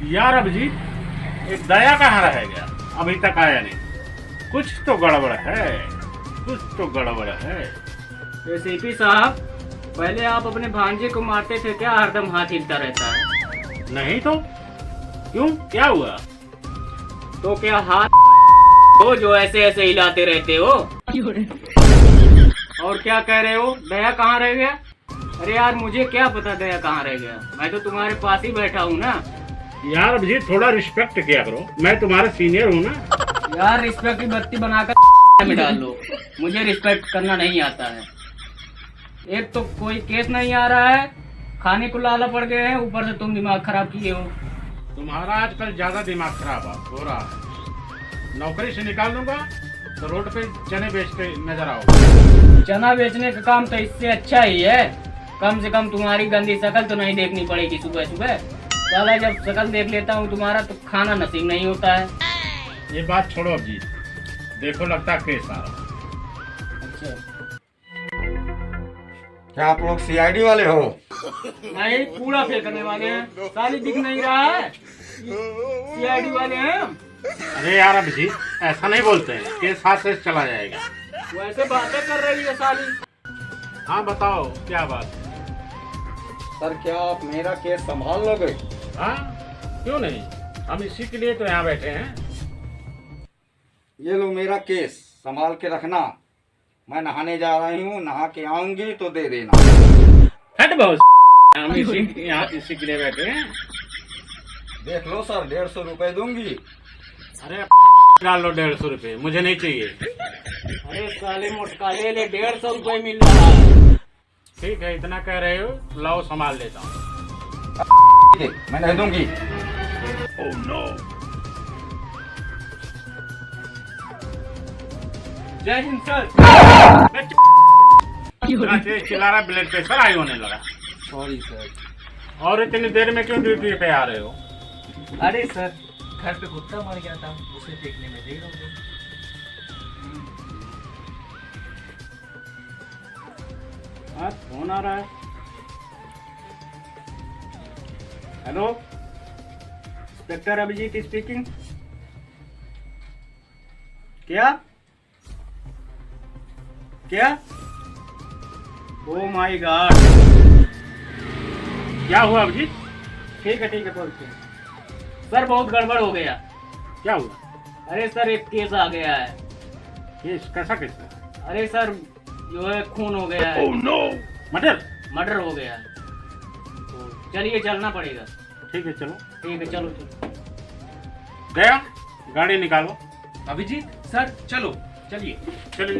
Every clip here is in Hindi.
यार अभिजीत, एक दया कहाँ रह गया? अभी तक आया नहीं। कुछ तो गड़बड़ है, कुछ तो गड़बड़ है। एसीपी साहब, पहले आप अपने भांजे को मारते थे क्या? हरदम हाथ हिलता रहता है। नहीं तो क्यों, क्या हुआ? तो क्या हाथ हो जो ऐसे ऐसे हिलाते रहते हो? और क्या कह रहे हो? दया कहाँ रह गया? अरे यार, मुझे क्या पता दया कहाँ रह गया? मैं तो तुम्हारे पास ही बैठा हूँ ना। यार अभिजीत, थोड़ा रिस्पेक्ट किया करो, मैं तुम्हारे सीनियर हूँ ना। यार, रिस्पेक्ट की बत्ती बनाकर में डाल लो। मुझे रिस्पेक्ट करना नहीं आता है। एक तो कोई केस नहीं आ रहा है, खाने को लाला पड़ गए हैं, ऊपर से तुम दिमाग खराब किए हो। तुम्हारा आजकल ज्यादा दिमाग खराब हो रहा है। नौकरी से निकाल दूंगा तो रोड पे चने बेचते नजर आओ। चना बेचने का काम तो इससे अच्छा ही है। कम से कम तुम्हारी गंदी शक्ल तो नहीं देखनी पड़ेगी सुबह सुबह। साला, जब शक्ल देख लेता हूँ तुम्हारा तो खाना नसीब नहीं होता है। ये बात छोड़ो अभिजीत, देखो लगता केस आ रहा। अच्छा, क्या आप लोग सीआईडी वाले हो? नहीं, कूड़ा फेंकने वाले हैं। साली दिख नहीं रहा है, सीआईडी वाले हैं हम। अरे यार अभिजीत, ऐसा नहीं बोलते हैं, केस हाथ से चला जाएगा। वैसे बातें कर रही है साली। हाँ बताओ, क्या बात? सर, क्या आप मेरा केस संभाल लोगे? हाँ, क्यों नहीं, हम इसी के लिए तो यहाँ बैठे हैं। ये लो मेरा केस, संभाल के रखना। मैं नहाने जा रही हूँ, नहा के आऊंगी तो दे देना। हट बहुत, हम इसी के लिए बैठे हैं। देख लो सर, 150 रुपए दूंगी। अरे डाल लो 150 रुपए, मुझे नहीं चाहिए। अरे साले मोटका, ले 150 रुपए मिल रहा है। ठीक है, इतना कह रहे हो, लाओ संभाल लेता हूँ। मैं नहीं दूंगी। Oh no. जय हिंद सर। चिल्ला रहा, ब्लड प्रेशर हाई होने लगा। Sorry sir. और इतनी देर में क्यों ड्यूटी पे आ रहे हो? अरे सर, घर पे कुत्ता मर गया था, उसे देखने में देर हो गई। हाँ, फोन आ रहा है। Hello, inspector Abhijeet speaking. क्या क्या? Oh my god. क्या हुआ अभिजीत? ठीक है, बोलते हैं। सर, बहुत गड़बड़ हो गया। क्या हुआ? अरे सर, एक केस आ गया है। केस कैसा केस है? अरे सर, जो है खून हो गया है। Oh no. मर्डर हो गया है। तो चलिए, चलना पड़ेगा। ठीक है, चलो। ठीक है, चलो। गया, गाड़ी निकालो। अभिजीत सर, चलो चलिए। चलिए।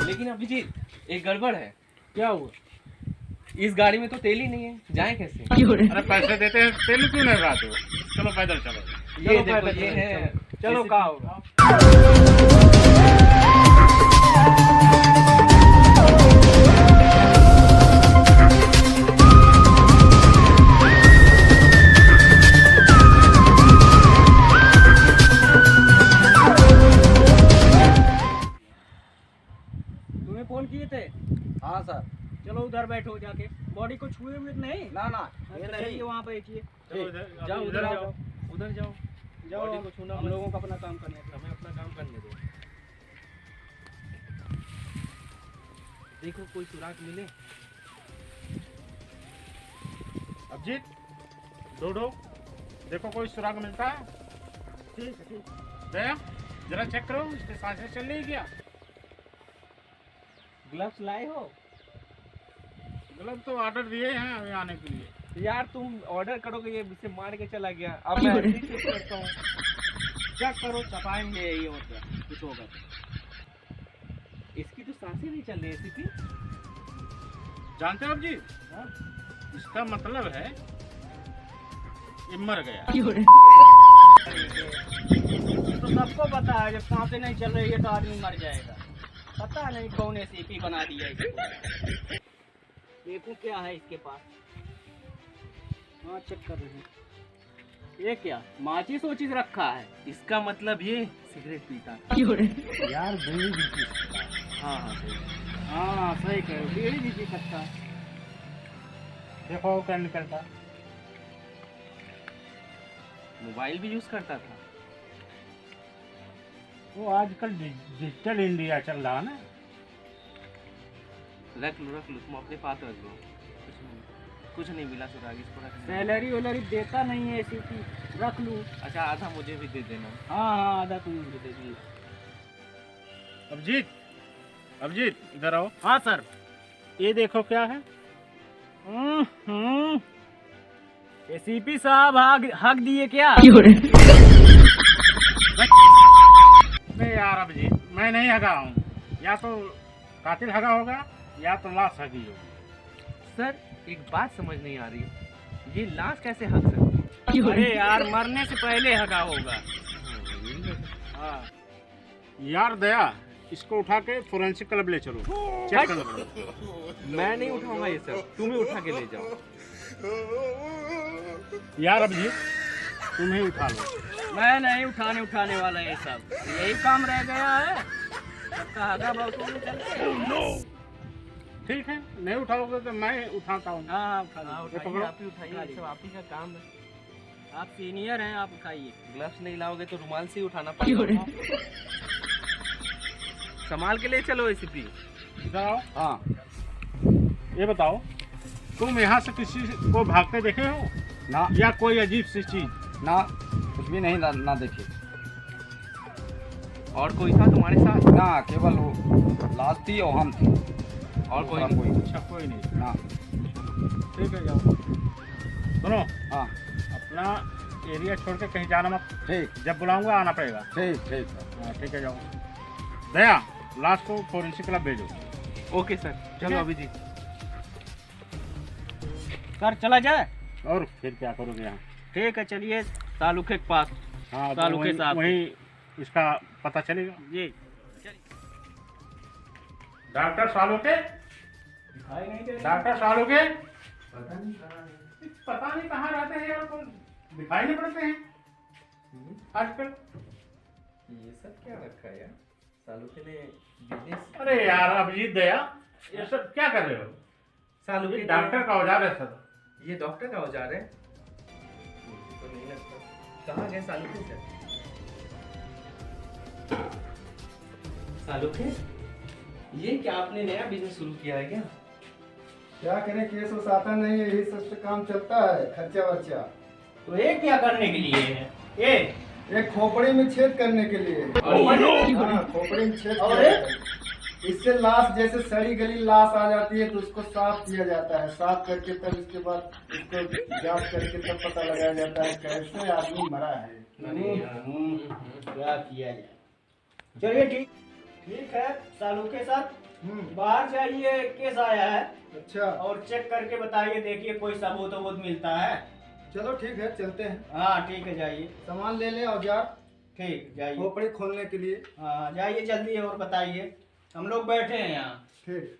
लेकिन अभिजीत, एक गड़बड़ है। क्या हुआ? इस गाड़ी में तो तेल ही नहीं है, जाए कैसे? अरे पैसे देते हैं, तेल क्यों नहीं लगाते हो? चलो पैदल चलो। ये देखो, ये है। चलो, क्या होगा? तुम्हें फोन किए थे? हाँ सर। चलो, उधर बैठो जाके। बॉडी को छुए हुए नहीं? ना ना, ये अच्छा, नहीं। चलिए, वहाँ पे बैठिए। जाओ, उधर जाओ। उधर जाओ। जाओ, बॉडी को छूना हम मत। लोगों को अपना काम करने दो। हमें अपना काम करने दो। देखो, कोई सुराग मिले। अभिजीत, ढूंढो, देखो कोई सुराग मिलता है। ठीक है। गया, जरा चेक करो, इसके सांसें चल रही क्या? ग्लव्स लाए हो? मतलब तो ऑर्डर दिए हैं अभी आने के लिए। यार, तुम ऑर्डर करोगे, ये इसे मार के चला गया। अब मैं ऐसे ही चेक करता हूँ। चेक करो, चपाएंगे ये, मतलब कुछ होगा तो। इसकी तो सांसें नहीं चल रही है सीपी। जानते हो अभिजीत, हाँ? इसका मतलब है ये मर गया। तो सबको पता है, जब सांसें नहीं चल रही है तो आदमी मर जाएगा। पता नहीं कौन एसीपी बना दिया इसको। देखो क्या है इसके पास। हाँ, चेक कर रहे हैं। ये क्या माचिस वोचिस रखा है? इसका मतलब ये सिगरेट पीता था। यार बीड़ी भी पी सकता है। हाँ हाँ सही। हाँ सही कह रहे हो, बीड़ी भी पी सकता है। देखो क्या निकलता। मोबाइल भी यूज करता था। वो आजकल डिजिटल इंडिया चल रहा है ना। रख लो तुम अपने पास रख लो। कुछ नहीं मिला सुराग, इसको रख लो। सैलरी वैलरी देता नहीं है इसी की, रख लूँ। अच्छा आधा मुझे भी दे देना। हाँ हाँ आधा तुम मुझे दे दूँगा। अभिजीत इधर आओ। हाँ सर। ये देखो क्या है। एसीपी साहब हक दिए क्या? नहीं यार अभिजीत, मैं नहीं हगा हूँ। या तो कातिल हगा होगा या तो लाश हगी होगी। सर एक बात समझ नहीं आ रही, ये लाश कैसे हक सकती? अरे यार मरने से पहले हगा होगा। हाँ यार दया, इसको उठा के फोरेंसिक क्लब ले चलो, चेक कर लो। मैं नहीं उठाऊंगा ये सब, तुम ही उठा के ले जाओ। यार अभिजीत तुम ही उठा लो। मैं नहीं उठाने वाला ये सब, यही काम रह गया है। सबका हगा बहुत ठीक है, नहीं उठाओगे तो मैं उठाता हूँ। हाँ पकड़ो। आप ही उठाइए, सब आप ही का काम है। आप सीनियर हैं, आप उठाइए। ग्लव्स नहीं लाओगे तो रुमाल से ही उठाना पड़ेगा। संभाल के ले चलो एसीपी। इधर आओ। हाँ ये बताओ, तुम यहाँ से किसी को भागते देखे हो ना या कोई अजीब सी चीज? ना, कुछ भी नहीं ना देखे। और कोई था तुम्हारे साथ? ना, केवल वो लाश थी और हम थे। और कोई दूसरा कोई अच्छा कोई नहीं। ना। ठीक है जाओ। सुनो, हाँ अपना एरिया छोड़ के कहीं जाना मत। ठीक जब बुलाऊंगा आना पड़ेगा। ठीक ठीक है। हाँ ठीक है जाओ। दया, लाश को फोरेंसिक क्लब भेजो। ओके सर, चलो है? अभिजीत। सर चला जाए? और फिर क्या करोगे यहाँ? ठीक है चलिए तालुके के पास। हाँ तो तालुके साहब। वहीं इसका पता चलेगा। जी। डॉक्टर सालुके, दिखाई नहीं दे रहा। डॉक्टर सालुके पता नहीं कहाँ रहते हैं यार, तो दिखाई नहीं पड़ते हैं आजकल। ये सब क्या रखा है यार? सालू के लिए बिजनेस। अरे यार अभिजीत दया, ये सब क्या कर रहे हो? सालू ये के डॉक्टर का औजार है सर। ये डॉक्टर का औजार है? तो नहीं लगता। कहाँ गए सालू के सर? सालू के ये क्या आपने नया बिजनेस शुरू किया है क्या? क्या करें, केस उस आता नहीं है, यही सबसे काम चलता है, खर्चा वर्चा। तो ये क्या करने के लिए है? ये एक खोपड़ी में छेद करने के लिए। हाँ, खोपड़ी में छेद और किया जाता है। इससे लाश, जैसे सड़ी गली लाश आ जाती है तो उसको साफ किया जाता है। साफ करके तब इसके बाद इसको जांच करके तब पता लगाया जाता है कैसे आदमी मरा है। क्या किया जाए। चलिए ठीक है सालू के साथ बाहर जाइए, केस आया है अच्छा, और चेक करके बताइए, देखिए कोई सबूत वबूत मिलता है। चलो ठीक है, चलते हैं। हाँ ठीक है जाइए। सामान ले लें, औजार, ठीक जाइए। खोपड़ी खोलने के लिए। हाँ जाइए जल्दी और बताइए, हम लोग बैठे हैं यहाँ। ठीक।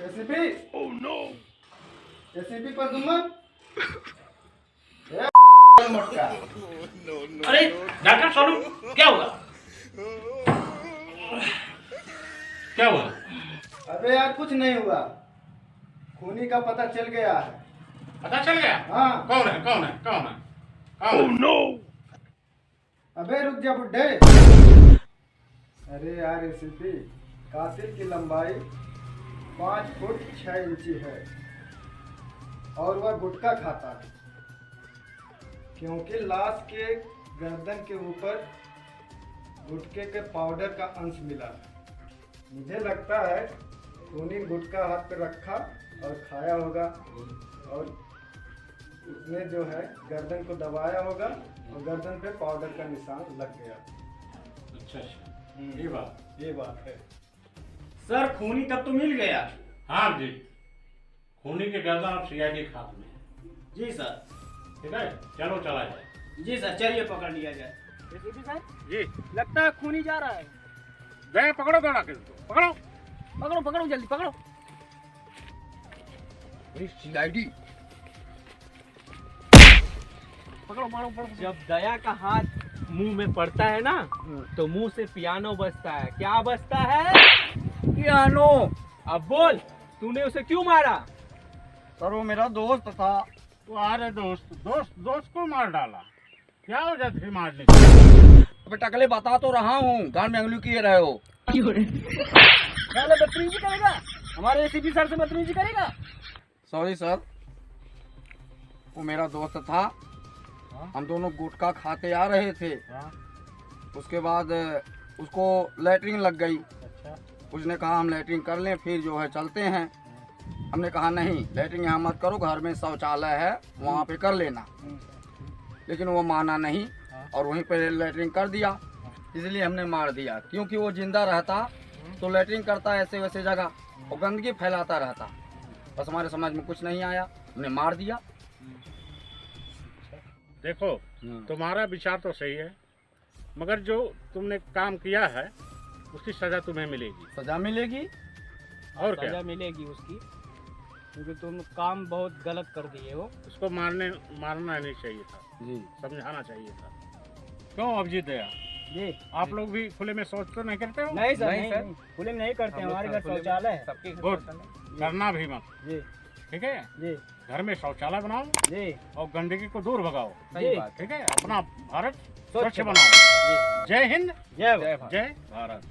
एसीपी, ओह नो, एसीपी पर दुम्मन, मोटका। अरे डॉक्टर सालू, क्या हुआ? क्या हुआ? अबे यार कुछ नहीं हुआ, खूनी का पता चल गया है। पता चल गया? हाँ। कौन है? अबे रुक जा बुड्ढे। अरे यार एसीपी, कातिल की लंबाई 5 फुट 6 इंची है और वह गुटखा खाता है, क्योंकि लाश के गर्दन के ऊपर गुटखे के पाउडर का अंश मिला। मुझे लगता है खूनी गुटखा हाथ पे रखा और खाया होगा और उसने जो है गर्दन को दबाया होगा और गर्दन पे पाउडर का निशान लग गया। अच्छा, ये बात है। सर खूनी तब तो मिल गया। हाँ जी, खूनी के गर्दन और सीआईडी के हाथ में है। जी सर। ठीक है, चलो चला जाए। जी सर चलिए पकड़ लिया जाए। जी लगता है खूनी जा रहा है। गए, पकड़ो दौड़ा के, पकड़ो। पकड़ो जल्दी पकड़ो। CID। पकड़ो, मारो, पकड़ो। जब दया का हाथ मुंह में पड़ता है ना तो मुंह से पियानो बजता है। क्या बजता है? पियानो। अब बोल, तूने उसे क्यों मारा? सर वो मेरा दोस्त था। तुम्हारे दोस्त को मार डाला? क्या वजह थी मारने की? अबे टकले बता तो रहा हूँ, गान में अंगुली किए रहे हो। बदतमीजी करेगा, हमारे एसीपी सर से बदतमीजी करेगा। सॉरी सर, वो मेरा दोस्त था। हम दोनों गुटखा खाते आ रहे थे। उसके बाद उसको लैटरिन लग गई। उसने कहा हम लैटरिन कर लें फिर जो है चलते हैं। हमने कहा नहीं, लैटरिन यहाँ मत करो, घर में शौचालय है वहाँ पे कर लेना। लेकिन वो माना नहीं और वहीं पे लैटरिन कर दिया। इसलिए हमने मार दिया, क्योंकि वो जिंदा रहता तो लैटरिन करता ऐसे वैसे जगह और गंदगी फैलाता रहता। बस हमारे समझ में कुछ नहीं आया, हमने मार दिया। देखो, तुम्हारा विचार तो सही है, मगर जो तुमने काम किया है उसकी सजा तुम्हें मिलेगी। सजा मिलेगी? और क्या? सजा मिलेगी उसकी, क्योंकि तुम काम बहुत गलत कर दिए हो। उसको मारना नहीं चाहिए था जी, समझाना चाहिए था। क्यों अभिजीत दया, जी आप लोग भी खुले में शौच तो नहीं करते हो? नहीं सर, नहीं खुले में नहीं करते, हमारे घर शौचालय है। सबके घर गुड, शौचालय। करना भी मत। जी ठीक है, जी घर में शौचालय बनाओ जी और गंदगी को दूर भगाओ। सही बात है। ठीक है, अपना भारत स्वच्छ स्वच्छ बनाओ। जी। जय हिंद, जय जय भारत। जय भारत।